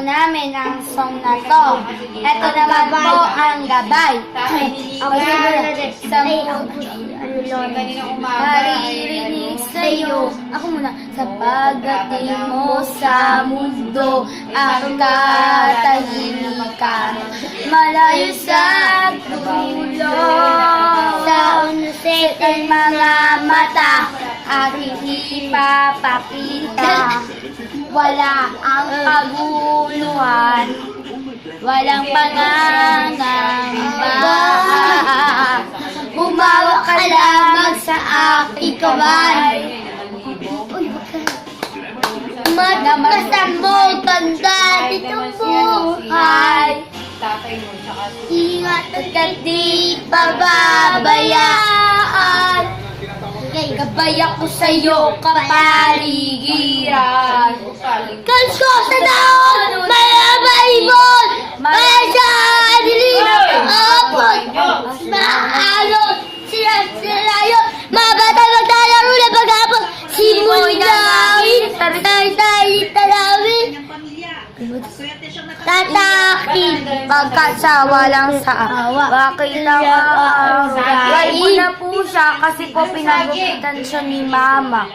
namin ang song na to. Ito naman po ang gabay. Sa maririnig sa'yo. Ako muna. Sa pagdating mo sa mundo, ang katahimikan, malayo sa dulo. Sa unset ay mga mata, aking ipapakita. Wala ang kaguluhan, walang pangangamba. Humawak ka lamang sa aking kamay. Magpasang mo tanda ditong buhay. Ingat at di pababayaan. Gabay ako sa'yo kapaligiran. Kalsko sa taon, malabaybon, maya dilim, apot, maalon, sila-silayon, mga bata maglalaro na paghapon, simoy langit, tayo talawin, tatakin, pagkatsawa lang sa awa. Bakit lang Why mo na po siya kasi po pinagupitan siya ni mama.